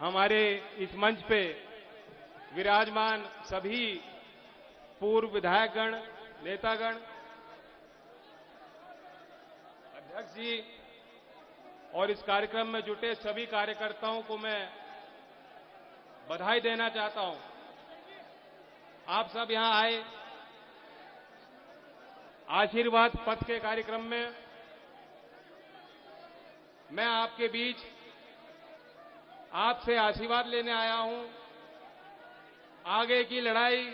हमारे इस मंच पे विराजमान सभी पूर्व विधायकगण, नेतागण, अध्यक्ष जी और इस कार्यक्रम में जुटे सभी कार्यकर्ताओं को मैं बधाई देना चाहता हूं। आप सब यहां आए आशीर्वाद पथ के कार्यक्रम में। मैं आपके बीच आपसे आशीर्वाद लेने आया हूं। आगे की लड़ाई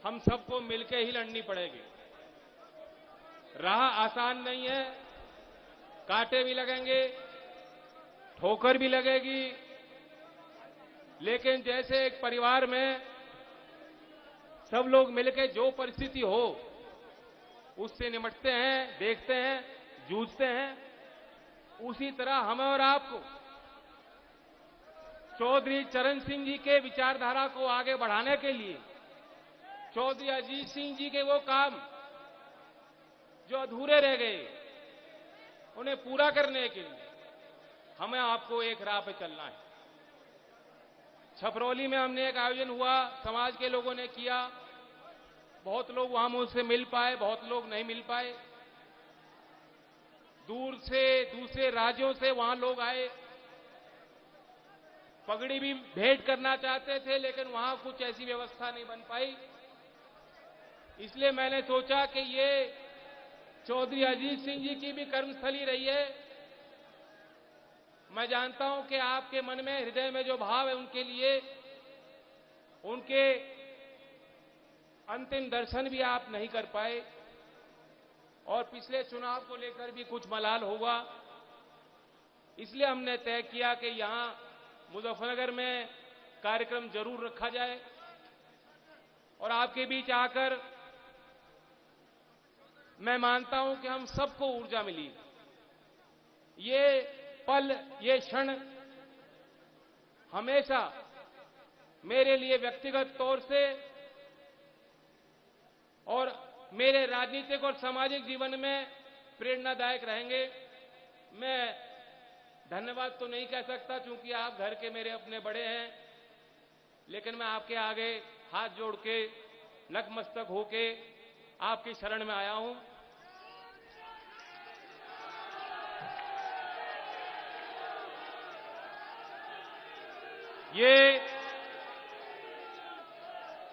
हम सबको मिलकर ही लड़नी पड़ेगी। राह आसान नहीं है, कांटे भी लगेंगे, ठोकर भी लगेगी, लेकिन जैसे एक परिवार में सब लोग मिलकर जो परिस्थिति हो उससे निपटते हैं, देखते हैं, जूझते हैं, उसी तरह हमें और आपको चौधरी चरण सिंह जी के विचारधारा को आगे बढ़ाने के लिए, चौधरी अजीत सिंह जी के वो काम जो अधूरे रह गए उन्हें पूरा करने के लिए हमें आपको एक राह पे चलना है। छपरौली में हमने एक आयोजन हुआ, समाज के लोगों ने किया। बहुत लोग वहां मुझसे मिल पाए, बहुत लोग नहीं मिल पाए। दूर से दूसरे राज्यों से वहां लोग आए, पगड़ी भी भेंट करना चाहते थे, लेकिन वहां कुछ ऐसी व्यवस्था नहीं बन पाई। इसलिए मैंने सोचा कि ये चौधरी अजीत सिंह जी की भी कर्मस्थली रही है। मैं जानता हूं कि आपके मन में, हृदय में जो भाव है उनके लिए, उनके अंतिम दर्शन भी आप नहीं कर पाए और पिछले चुनाव को लेकर भी कुछ मलाल होगा। इसलिए हमने तय किया कि यहां मुजफ्फरनगर में कार्यक्रम जरूर रखा जाए और आपके बीच आकर मैं मानता हूं कि हम सबको ऊर्जा मिली। ये पल, ये क्षण हमेशा मेरे लिए व्यक्तिगत तौर से और मेरे राजनीतिक और सामाजिक जीवन में प्रेरणादायक रहेंगे। मैं धन्यवाद तो नहीं कह सकता क्योंकि आप घर के मेरे अपने बड़े हैं, लेकिन मैं आपके आगे हाथ जोड़ के, नतमस्तक होके आपकी शरण में आया हूं।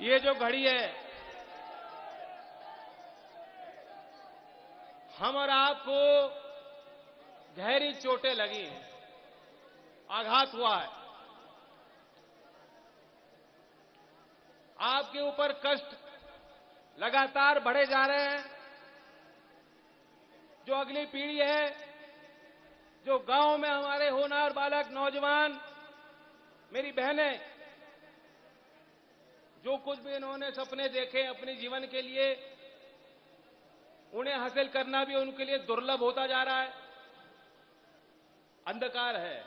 ये जो घड़ी है, हम और आपको गहरी चोटें लगी हैं, आघात हुआ है, आपके ऊपर कष्ट लगातार बढ़े जा रहे हैं। जो अगली पीढ़ी है, जो गांव में हमारे होनहार बालक, नौजवान, मेरी बहनें, जो कुछ भी इन्होंने सपने देखे अपने जीवन के लिए, उन्हें हासिल करना भी उनके लिए दुर्लभ होता जा रहा है। अंधकार है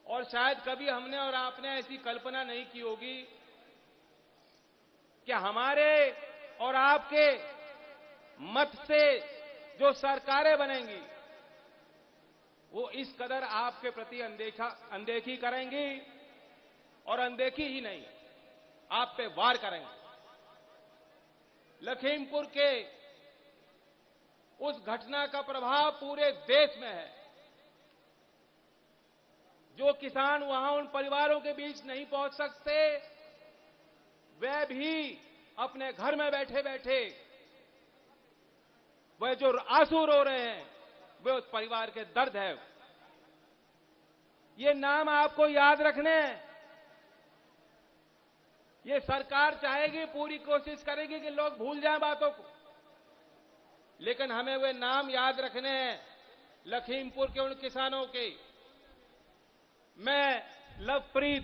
और शायद कभी हमने और आपने ऐसी कल्पना नहीं की होगी कि हमारे और आपके मत से जो सरकारें बनेंगी वो इस कदर आपके प्रति अनदेखी करेंगी और अनदेखी ही नहीं, आप पे वार करेंगे। लखीमपुर के उस घटना का प्रभाव पूरे देश में है। जो किसान वहां उन परिवारों के बीच नहीं पहुंच सकते, वे भी अपने घर में बैठे बैठे वह जो आंसू रो रहे हैं, वे उस परिवार के दर्द है। ये नाम आपको याद रखने हैं। ये सरकार चाहेगी, पूरी कोशिश करेगी कि लोग भूल जाएं बातों को, लेकिन हमें वे नाम याद रखने हैं, लखीमपुर के उन किसानों के। मैं लवप्रीत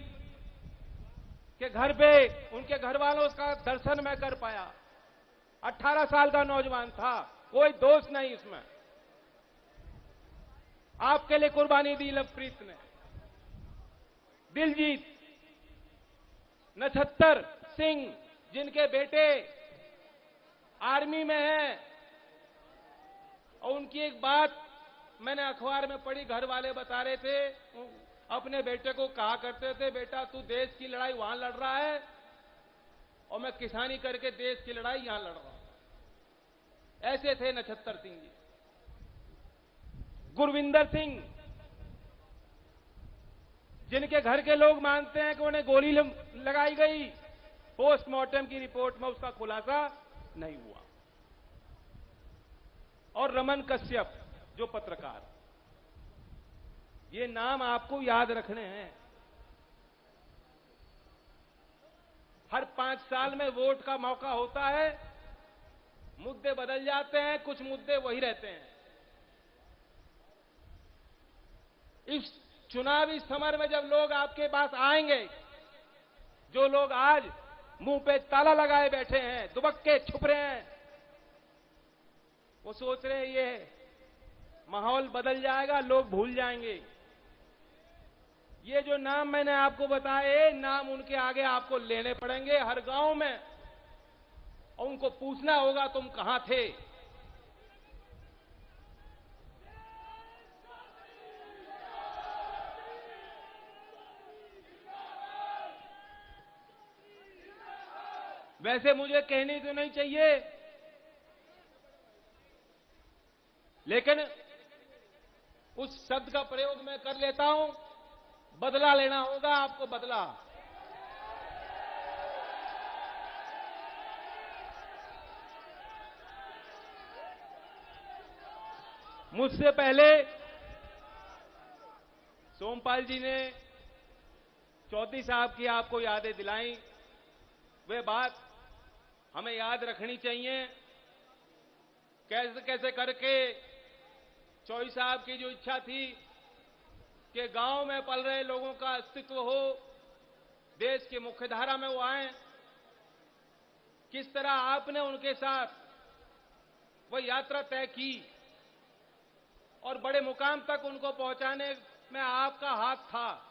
के घर पे उनके घर वालों का दर्शन मैं कर पाया। 18 साल का नौजवान था, कोई दोष नहीं इसमें। आपके लिए कुर्बानी दी लवप्रीत ने। दिलजीत, नक्षत्र सिंह, जिनके बेटे आर्मी में हैं, और उनकी एक बात मैंने अखबार में पढ़ी, घर वाले बता रहे थे, अपने बेटे को कहा करते थे, बेटा तू देश की लड़ाई वहां लड़ रहा है और मैं किसानी करके देश की लड़ाई यहां लड़ रहा हूं। ऐसे थे नक्षत्र सिंह जी। गुरविंदर सिंह, जिनके घर के लोग मानते हैं कि उन्हें गोली लगाई गई, पोस्टमार्टम की रिपोर्ट में उसका खुलासा नहीं हुआ। और रमन कश्यप जो पत्रकार, ये नाम आपको याद रखने हैं। हर 5 साल में वोट का मौका होता है, मुद्दे बदल जाते हैं, कुछ मुद्दे वही रहते हैं। इस चुनावी समर में जब लोग आपके पास आएंगे, जो लोग आज मुंह पे ताला लगाए बैठे हैं, दुबक्के छुप रहे हैं, वो सोच रहे हैं ये माहौल बदल जाएगा, लोग भूल जाएंगे। ये जो नाम मैंने आपको बताए, नाम उनके आगे आपको लेने पड़ेंगे हर गांव में, और उनको पूछना होगा तुम कहां थे। वैसे मुझे कहनी तो नहीं चाहिए, लेकिन उस शब्द का प्रयोग मैं कर लेता हूं। बदला लेना होगा आपको, बदला। मुझसे पहले सोमपाल जी ने चौधरी साहब की आपको यादें दिलाई। वे बात हमें याद रखनी चाहिए। कैसे कैसे करके चौधरी साहब की जो इच्छा थी कि गांव में पल रहे लोगों का अस्तित्व हो, देश की मुख्यधारा में वो आए, किस तरह आपने उनके साथ वह यात्रा तय की और बड़े मुकाम तक उनको पहुंचाने में आपका हाथ था।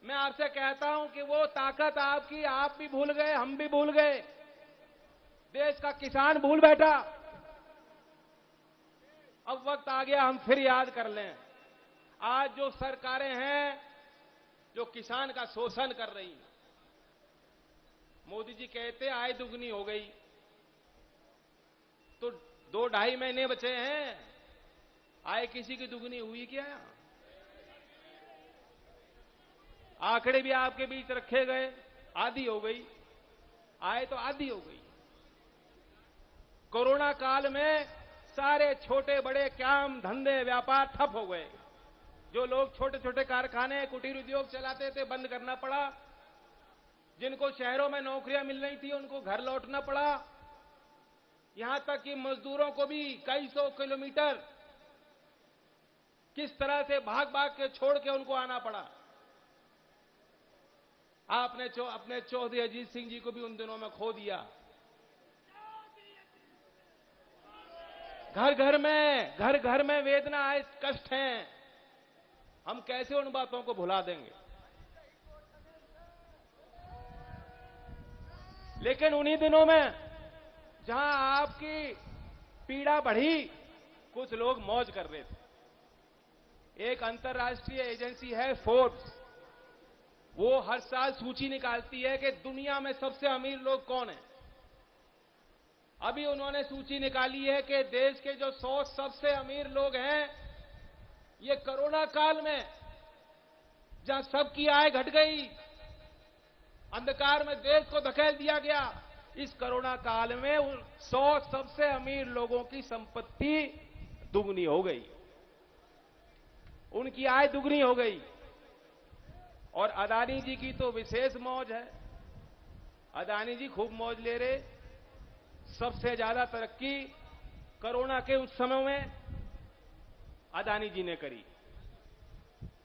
मैं आपसे कहता हूं कि वो ताकत आपकी, आप भी भूल गए, हम भी भूल गए, देश का किसान भूल बैठा। अब वक्त आ गया हम फिर याद कर लें। आज जो सरकारें हैं जो किसान का शोषण कर रही हैं, मोदी जी कहते आय दुगनी हो गई, तो 2-2.5 महीने बचे हैं, आय किसी की दुगनी हुई क्या? आंकड़े भी आपके बीच रखे गए, आधी हो गई, आय तो आधी हो गई। कोरोना काल में सारे छोटे बड़े काम धंधे व्यापार ठप हो गए। जो लोग छोटे छोटे कारखाने कुटीर उद्योग चलाते थे, बंद करना पड़ा। जिनको शहरों में नौकरियां मिल रही थी, उनको घर लौटना पड़ा। यहां तक कि मजदूरों को भी कई सौ किलोमीटर किस तरह से भाग भाग के छोड़ के उनको आना पड़ा। आपने अपने चौधरी अजीत सिंह जी को भी उन दिनों में खो दिया। घर घर में वेदना है, कष्ट हैं। हम कैसे उन बातों को भुला देंगे? लेकिन उन्हीं दिनों में जहां आपकी पीड़ा बढ़ी, कुछ लोग मौज कर रहे थे। एक अंतर्राष्ट्रीय एजेंसी है फोर्ब्स, वो हर साल सूची निकालती है कि दुनिया में सबसे अमीर लोग कौन हैं। अभी उन्होंने सूची निकाली है कि देश के जो 100 सबसे अमीर लोग हैं, ये कोरोना काल में जहां सबकी आय घट गई, अंधकार में देश को धकेल दिया गया, इस कोरोना काल में 100 सबसे अमीर लोगों की संपत्ति दुगनी हो गई, उनकी आय दुगनी हो गई। और अदानी जी की तो विशेष मौज है। अदानी जी खूब मौज ले रहे। सबसे ज्यादा तरक्की कोरोना के उस समय में अदानी जी ने करी।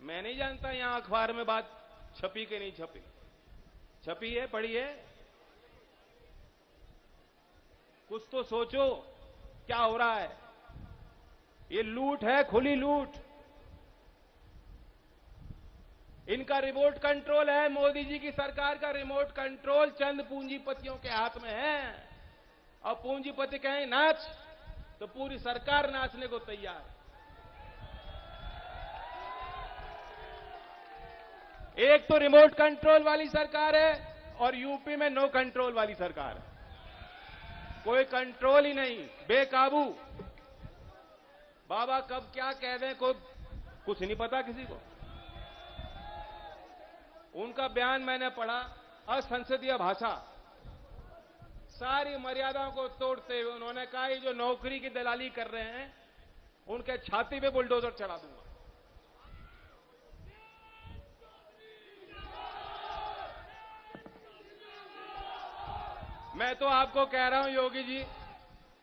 मैं नहीं जानता यहां अखबार में बात छपी कि नहीं छपी। छपी है, पढ़ी है? कुछ तो सोचो क्या हो रहा है। ये लूट है, खुली लूट। इनका रिमोट कंट्रोल है, मोदी जी की सरकार का रिमोट कंट्रोल चंद पूंजीपतियों के हाथ में है। और पूंजीपति कहें नाच, तो पूरी सरकार नाचने को तैयार है। एक तो रिमोट कंट्रोल वाली सरकार है और यूपी में नो कंट्रोल वाली सरकार है। कोई कंट्रोल ही नहीं, बेकाबू। बाबा कब क्या कह दें कुछ नहीं पता किसी को। उनका बयान मैंने पढ़ा, असंसदीय भाषा, सारी मर्यादाओं को तोड़ते हुए उन्होंने कहा ये जो नौकरी की दलाली कर रहे हैं उनके छाती पे बुलडोजर चढ़ा दूंगा। मैं तो आपको कह रहा हूं योगी जी,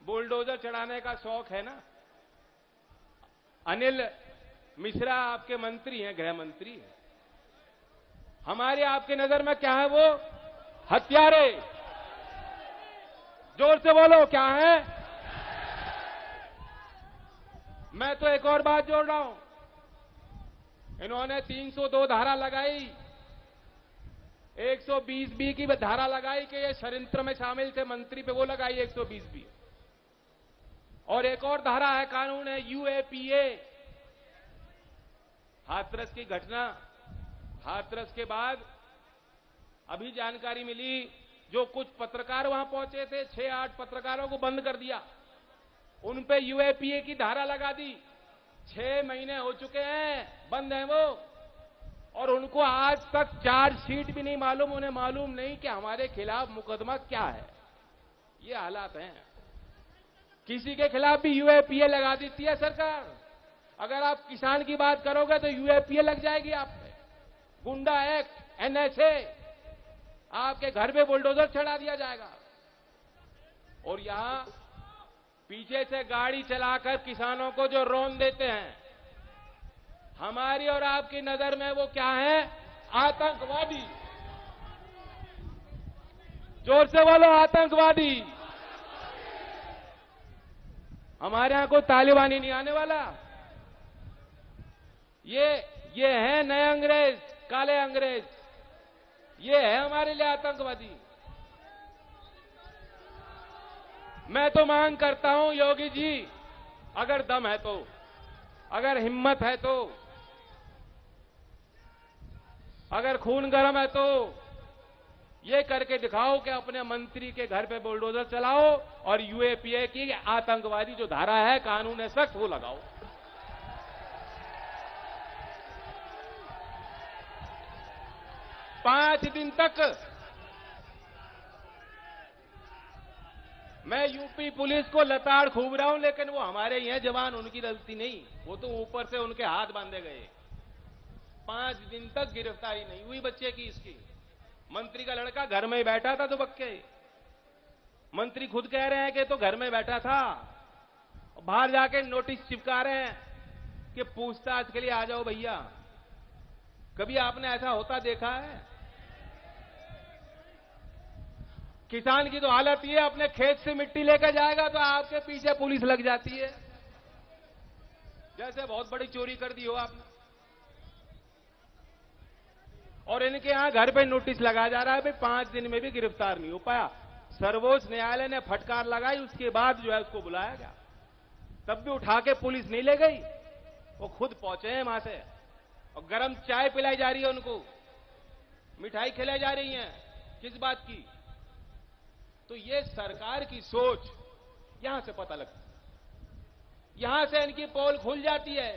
बुलडोजर चढ़ाने का शौक है ना। अनिल मिश्रा आपके मंत्री हैं, गृह मंत्री हैं। हमारे आपके नजर में क्या है? वो हत्यारे। जोर से बोलो, क्या है? मैं तो एक और बात जोड़ रहा हूं। इन्होंने 302 धारा लगाई, 120B की धारा लगाई कि ये षड्यंत्र में शामिल थे मंत्री पे, वो लगाई 120B। और एक और धारा है, कानून है UAPA। हाथरस की घटना, हाथरस के बाद अभी जानकारी मिली, जो कुछ पत्रकार वहां पहुंचे थे, 6-8 पत्रकारों को बंद कर दिया, उन पे UAPA की धारा लगा दी। 6 महीने हो चुके हैं, बंद है वो, और उनको आज तक चार्जशीट भी नहीं मालूम। उन्हें मालूम नहीं कि हमारे खिलाफ मुकदमा क्या है। ये हालात हैं। किसी के खिलाफ भी UAPA लगा देती है सरकार। अगर आप किसान की बात करोगे तो UAPA लग जाएगी आप पे, गुंडा एक्ट, NSA, आपके घर पे बुलडोजर चढ़ा दिया जाएगा। और यहां पीछे से गाड़ी चलाकर किसानों को जो रौंद देते हैं, हमारी और आपकी नजर में वो क्या है? आतंकवादी। जोर से बोलो, आतंकवादी। हमारे यहां कोई तालिबानी नहीं आने वाला। ये है नए अंग्रेज, काले अंग्रेज। ये है हमारे लिए आतंकवादी। मैं तो मांग करता हूं योगी जी, अगर दम है तो, अगर हिम्मत है तो, अगर खून गर्म है तो ये करके दिखाओ कि अपने मंत्री के घर पे बुलडोजर चलाओ और UAPA की आतंकवादी जो धारा है, कानून है सख्त, वो लगाओ। पांच दिन तक मैं यूपी पुलिस को लताड़ खूब रहा हूं, लेकिन वो हमारे ही हैं जवान, उनकी गलती नहीं। वो तो ऊपर से उनके हाथ बांधे गए। 5 दिन तक गिरफ्तारी नहीं हुई बच्चे की। इसकी मंत्री का लड़का घर में ही बैठा था दुबक्के। मंत्री खुद कह रहे हैं कि तो घर में बैठा था, बाहर जाके नोटिस चिपका रहे हैं कि पूछताछ के लिए आ जाओ भैया। कभी आपने ऐसा होता देखा है? किसान की तो हालत ये, अपने खेत से मिट्टी लेकर जाएगा तो आपके पीछे पुलिस लग जाती है, जैसे बहुत बड़ी चोरी कर दी हो आपने। और इनके यहां घर पे नोटिस लगाया जा रहा है, भाई 5 दिन में भी गिरफ्तार नहीं हो पाया। सर्वोच्च न्यायालय ने फटकार लगाई, उसके बाद जो है उसको बुलाया गया, तब भी उठा के पुलिस नहीं ले गई। वो खुद पहुंचे हैं वहां से, और गर्म चाय पिलाई जा रही है उनको, मिठाई खिलाई जा रही है। किस बात की? तो ये सरकार की सोच यहां से पता लगती है, यहां से इनकी पोल खुल जाती है।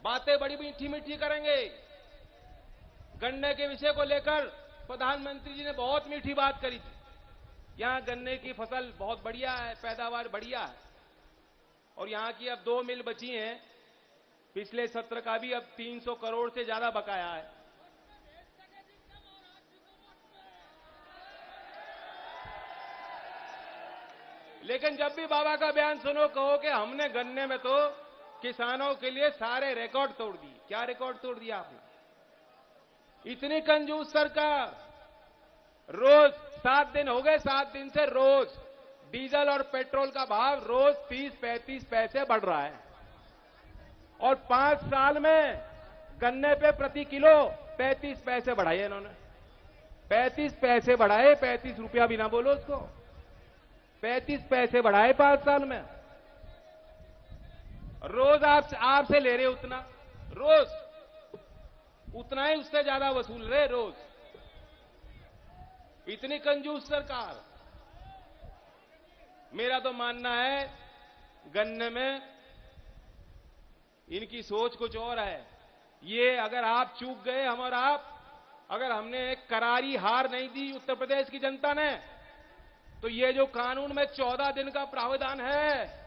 बातें बड़ी मीठी मीठी करेंगे। गन्ने के विषय को लेकर प्रधानमंत्री जी ने बहुत मीठी बात करी थी। यहां गन्ने की फसल बहुत बढ़िया है, पैदावार बढ़िया है, और यहां की अब 2 मिल बची हैं। पिछले सत्र का भी अब 300 करोड़ से ज्यादा बकाया है। लेकिन जब भी बाबा का बयान सुनो, कहो कि हमने गन्ने में तो किसानों के लिए सारे रिकॉर्ड तोड़ दिए। क्या रिकॉर्ड तोड़ दिया आपने? इतनी कंजूस सरकार। रोज 7 दिन हो गए, 7 दिन से रोज डीजल और पेट्रोल का भाव रोज 30-35 पैसे बढ़ रहा है, और 5 साल में गन्ने पे प्रति किलो 35 पैसे बढ़ाए इन्होंने। 35 पैसे बढ़ाए, 35 रुपया भी ना बोलो उसको, 35 पैसे बढ़ाए 5 साल में। रोज आपसे ले रहे उतना, रोज। उतना ही उससे ज्यादा वसूल रहे रोज। इतनी कंजूस सरकार। मेरा तो मानना है गन्ने में इनकी सोच कुछ और है। ये अगर आप चूक गए, हम और आप, अगर हमने एक करारी हार नहीं दी उत्तर प्रदेश की जनता ने, तो ये जो कानून में 14 दिन का प्रावधान है,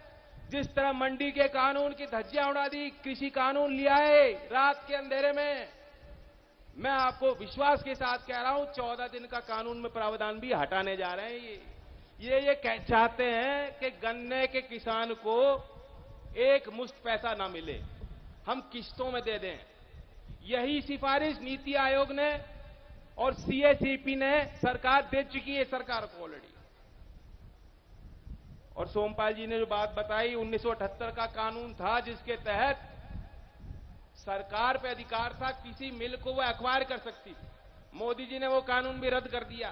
जिस तरह मंडी के कानून की धज्जियां उड़ा दी, कृषि कानून लिया है रात के अंधेरे में, मैं आपको विश्वास के साथ कह रहा हूं 14 दिन का कानून में प्रावधान भी हटाने जा रहे हैं। ये चाहते हैं कि गन्ने के किसान को एक मुश्त पैसा ना मिले, हम किस्तों में दे दें। यही सिफारिश नीति आयोग ने और सीएसीपी ने सरकार दे चुकी है सरकार को ऑलरेडी। और सोमपाल जी ने जो बात बताई, 1978 का कानून था जिसके तहत सरकार पे अधिकार था किसी मिल को वो एक्वायर कर सकती थी। मोदी जी ने वो कानून भी रद्द कर दिया,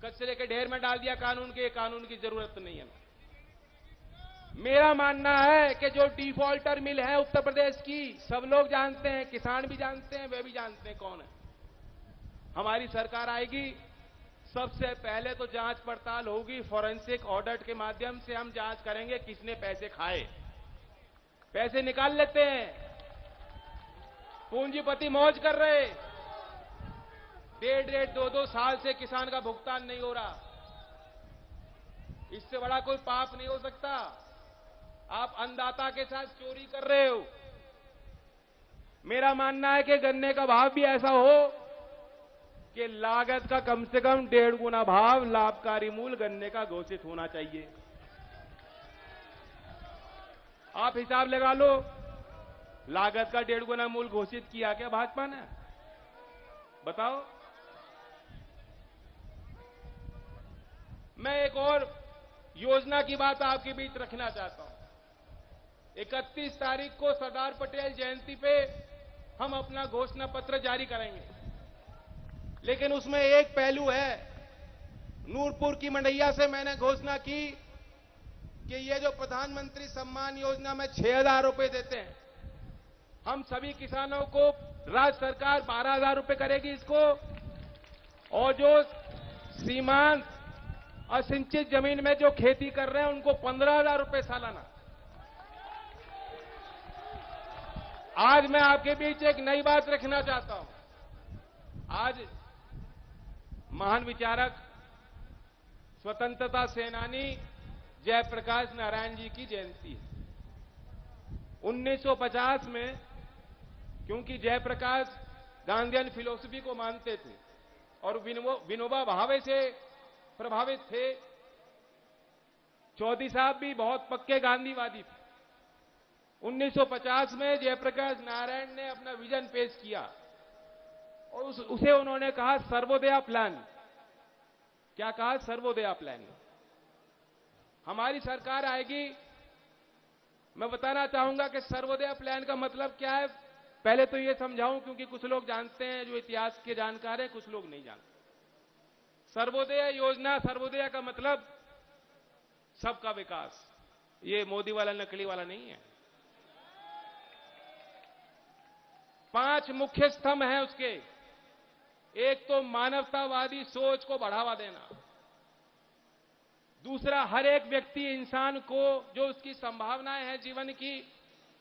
कचरे के ढेर में डाल दिया कानून के। कानून की जरूरत नहीं है। मेरा मानना है कि जो डिफॉल्टर मिल है उत्तर प्रदेश की, सब लोग जानते हैं, किसान भी जानते हैं, वे भी जानते हैं कौन है। हमारी सरकार आएगी, सबसे पहले तो जांच पड़ताल होगी, फॉरेंसिक ऑडिट के माध्यम से हम जांच करेंगे किसने पैसे खाए। पैसे निकाल लेते हैं, पूंजीपति मौज कर रहे, 1.5-2 साल से किसान का भुगतान नहीं हो रहा। इससे बड़ा कोई पाप नहीं हो सकता। आप अन्नदाता के साथ चोरी कर रहे हो। मेरा मानना है कि गन्ने का भाव भी ऐसा हो कि लागत का कम से कम 1.5 गुना भाव, लाभकारी मूल्य गन्ने का घोषित होना चाहिए। आप हिसाब लगा लो, लागत का 1.5 गुना मूल्य घोषित किया क्या भाजपा ने? बताओ। मैं एक और योजना की बात आपके बीच रखना चाहता हूं। 31 तारीख को सरदार पटेल जयंती पे हम अपना घोषणा पत्र जारी करेंगे, लेकिन उसमें एक पहलू है। नूरपुर की मंडैया से मैंने घोषणा की कि ये जो प्रधानमंत्री सम्मान योजना में 6,000 रुपए देते हैं, हम सभी किसानों को राज्य सरकार 12,000 रुपए करेगी इसको, और जो सीमांत असिंचित जमीन में जो खेती कर रहे हैं उनको 15,000 रुपए सालाना। आज मैं आपके बीच एक नई बात रखना चाहता हूं। आज महान विचारक, स्वतंत्रता सेनानी जयप्रकाश नारायण जी की जयंती है। 1950 में, क्योंकि जयप्रकाश गांधीयन फिलॉसफी को मानते थे और विनोबा भावे से प्रभावित थे, चौधरी साहब भी बहुत पक्के गांधीवादी थे। 1950 में जयप्रकाश नारायण ने अपना विजन पेश किया और उसे उन्होंने कहा सर्वोदया प्लान। क्या कहा? सर्वोदया प्लान। हमारी सरकार आएगी, मैं बताना चाहूंगा कि सर्वोदया प्लान का मतलब क्या है। पहले तो ये समझाऊं, क्योंकि कुछ लोग जानते हैं, जो इतिहास के जानकार हैं, कुछ लोग नहीं जानते। सर्वोदय योजना, सर्वोदय का मतलब सबका विकास। ये मोदी वाला नकली वाला नहीं है। 5 मुख्य स्तंभ हैं उसके। एक तो मानवतावादी सोच को बढ़ावा देना, दूसरा हर एक व्यक्ति, इंसान को जो उसकी संभावनाएं हैं जीवन की,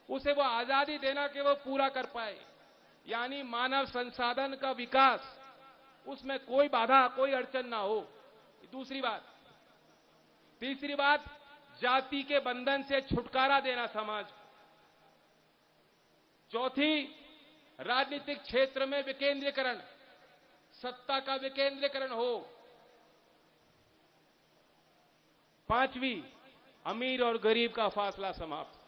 उसे वो आजादी देना कि वो पूरा कर पाए, यानी मानव संसाधन का विकास, उसमें कोई बाधा, कोई अड़चन ना हो। दूसरी बात। तीसरी बात, जाति के बंधन से छुटकारा देना समाज को। चौथी, राजनीतिक क्षेत्र में विकेंद्रीकरण, सत्ता का विकेंद्रीकरण हो। पांचवी, अमीर और गरीब का फासला समाप्त,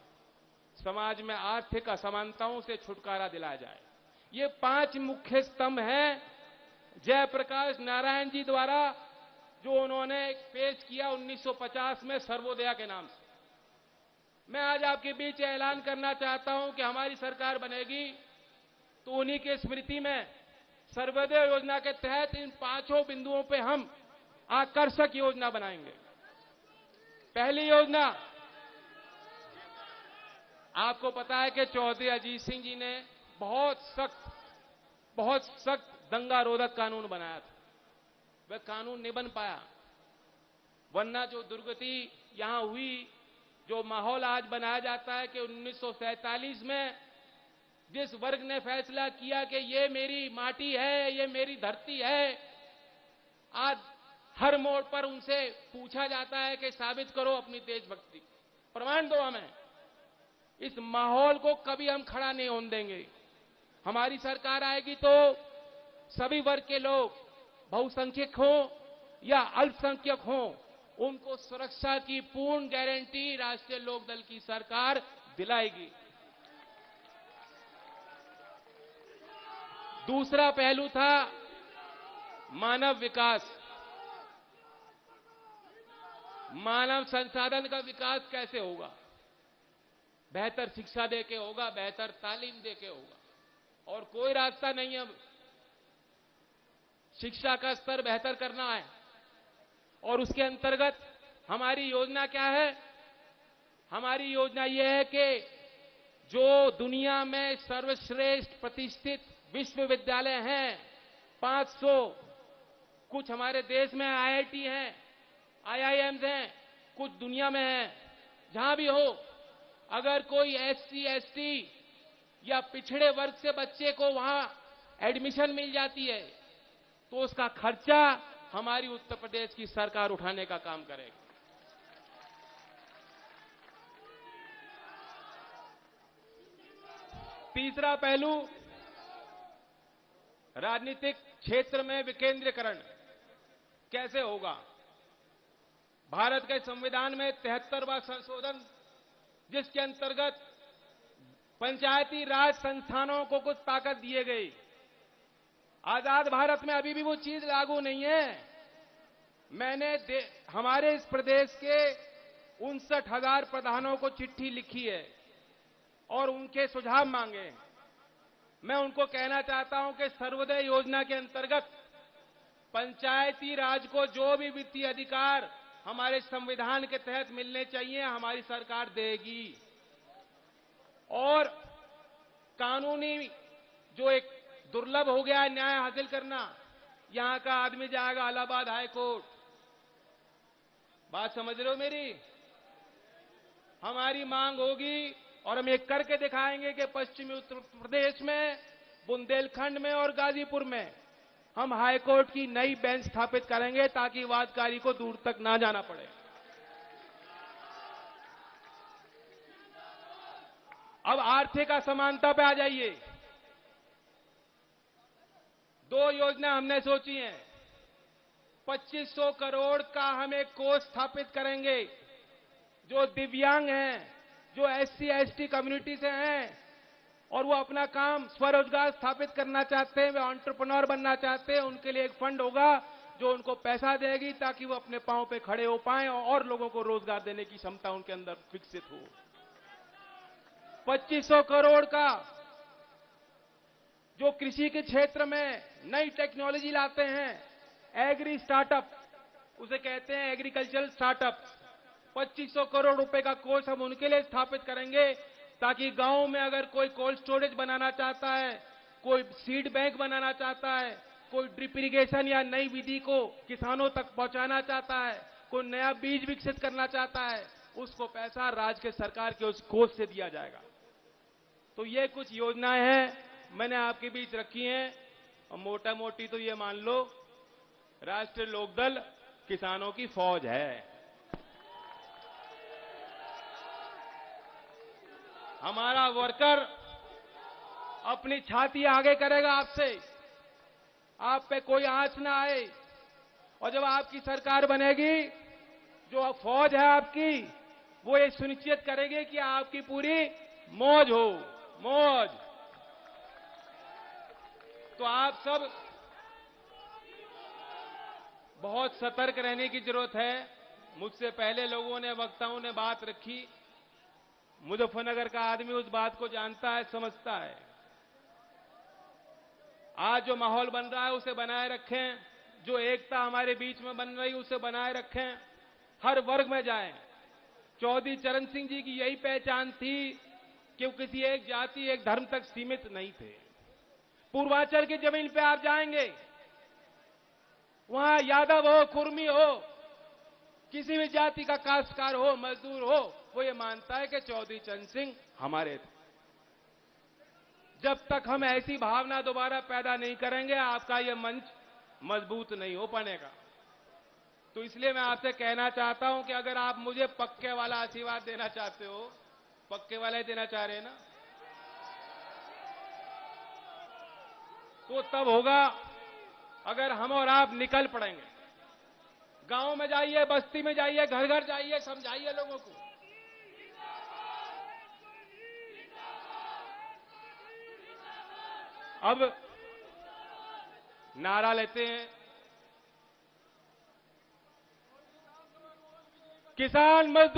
समाज में आर्थिक असमानताओं से छुटकारा दिलाया जाए। ये 5 मुख्य स्तंभ हैं जयप्रकाश नारायण जी द्वारा, जो उन्होंने पेश किया 1950 में सर्वोदया के नाम से। मैं आज आपके बीच ऐलान करना चाहता हूं कि हमारी सरकार बनेगी तो उन्हीं के स्मृति में सर्वोदय योजना के तहत इन 5 बिंदुओं पे हम आकर्षक योजना बनाएंगे। पहली योजना, आपको पता है कि चौधरी अजीत सिंह जी ने बहुत सख्त बहुत सख्त दंगा रोधक कानून बनाया था, वह कानून नहीं बन पाया। वरना जो दुर्गति यहां हुई, जो माहौल आज बनाया जाता है कि 1947 में जिस वर्ग ने फैसला किया कि ये मेरी माटी है, ये मेरी धरती है, आज हर मोड़ पर उनसे पूछा जाता है कि साबित करो अपनी देशभक्ति, प्रमाण दो हमें। इस माहौल को कभी हम खड़ा नहीं होने देंगे। हमारी सरकार आएगी तो सभी वर्ग के लोग, बहुसंख्यक हो या अल्पसंख्यक हो, उनको सुरक्षा की पूर्ण गारंटी राष्ट्रीय लोकदल की सरकार दिलाएगी। दूसरा पहलू था मानव विकास। मानव संसाधन का विकास कैसे होगा? बेहतर शिक्षा देके होगा, बेहतर तालीम देके होगा, और कोई रास्ता नहीं है। शिक्षा का स्तर बेहतर करना है, और उसके अंतर्गत हमारी योजना क्या है? हमारी योजना यह है कि जो दुनिया में सर्वश्रेष्ठ प्रतिष्ठित विश्वविद्यालय हैं, 500, कुछ हमारे देश में आईआईटी हैं, आईआईएम्स हैं, कुछ दुनिया में हैं, जहां भी हो, अगर कोई एससी एसटी या पिछड़े वर्ग से बच्चे को वहां एडमिशन मिल जाती है तो उसका खर्चा हमारी उत्तर प्रदेश की सरकार उठाने का काम करेगी। तीसरा पहलू, राजनीतिक क्षेत्र में विकेंद्रीकरण कैसे होगा? भारत के संविधान में 73वां संशोधन, जिसके अंतर्गत पंचायती राज संस्थानों को कुछ ताकत दिए गई। आजाद भारत में अभी भी वो चीज लागू नहीं है। मैंने हमारे इस प्रदेश के 59,000 प्रधानों को चिट्ठी लिखी है और उनके सुझाव मांगे। मैं उनको कहना चाहता हूं कि सर्वोदय योजना के अंतर्गत पंचायती राज को जो भी वित्तीय अधिकार हमारे संविधान के तहत मिलने चाहिए, हमारी सरकार देगी। और कानूनी जो एक दुर्लभ हो गया है न्याय हासिल करना, यहां का आदमी जाएगा इलाहाबाद हाई कोर्ट। बात समझ रहे हो मेरी? हमारी मांग होगी और हम ये करके दिखाएंगे कि पश्चिमी उत्तर प्रदेश में, बुंदेलखंड में और गाजीपुर में हम हाई कोर्ट की नई बेंच स्थापित करेंगे ताकि वादकारी को दूर तक ना जाना पड़े। अब आर्थिक असमानता पे आ जाइए। 2 योजना हमने सोची हैं। 2500 करोड़ का हम एक कोष स्थापित करेंगे। जो दिव्यांग हैं, जो एससी एसटी कम्युनिटी से हैं और वो अपना काम स्वरोजगार स्थापित करना चाहते हैं, वे एंटरप्रेन्योर बनना चाहते हैं, उनके लिए एक फंड होगा जो उनको पैसा देगी ताकि वो अपने पांव पे खड़े हो पाएं और लोगों को रोजगार देने की क्षमता उनके अंदर विकसित हो। 2500 करोड़ का जो कृषि के क्षेत्र में नई टेक्नोलॉजी लाते हैं, एग्री स्टार्टअप, उसे कहते हैं एग्रीकल्चरल स्टार्टअप, 2500 करोड़ रुपए का कोष हम उनके लिए स्थापित करेंगे ताकि गांव में अगर कोई कोल्ड स्टोरेज बनाना चाहता है, कोई सीड बैंक बनाना चाहता है, कोई ड्रिप इरिगेशन या नई विधि को किसानों तक पहुंचाना चाहता है, कोई नया बीज विकसित करना चाहता है, उसको पैसा राज्य के सरकार के उस कोष से दिया जाएगा। तो ये कुछ योजनाएं हैं मैंने आपके बीच रखी हैं, और मोटा मोटी तो ये मान लो राष्ट्रीय लोकदल किसानों की फौज है। हमारा वर्कर अपनी छाती आगे करेगा आपसे, आप पे कोई आंच ना आए, और जब आपकी सरकार बनेगी, जो फौज है आपकी, वो ये सुनिश्चित करेगी कि आपकी पूरी मौज हो, मौज। तो आप सब बहुत सतर्क रहने की जरूरत है। मुझसे पहले लोगों ने, वक्ताओं ने बात रखी, मुजफ्फरनगर का आदमी उस बात को जानता है, समझता है। आज जो माहौल बन रहा है उसे बनाए रखें, जो एकता हमारे बीच में बन रही उसे बनाए रखें, हर वर्ग में जाएं। चौधरी चरण सिंह जी की यही पहचान थी कि वो किसी एक जाति, एक धर्म तक सीमित नहीं थे। पूर्वांचल की जमीन पे आप जाएंगे, वहां यादव हो, कुर्मी हो, किसी भी जाति का काश्तकार हो, मजदूर हो, वो ये मानता है कि चौधरी चरण सिंह हमारे थे। जब तक हम ऐसी भावना दोबारा पैदा नहीं करेंगे, आपका ये मंच मजबूत नहीं हो पाएगा। तो इसलिए मैं आपसे कहना चाहता हूं कि अगर आप मुझे पक्के वाला आशीर्वाद देना चाहते हो, पक्के वाला ही देना चाह रहे हैं ना, तो तब होगा अगर हम और आप निकल पड़ेंगे। गांव में जाइए, बस्ती में जाइए, घर घर जाइए, समझाइए लोगों को। अब नारा लेते हैं, किसान मजदूर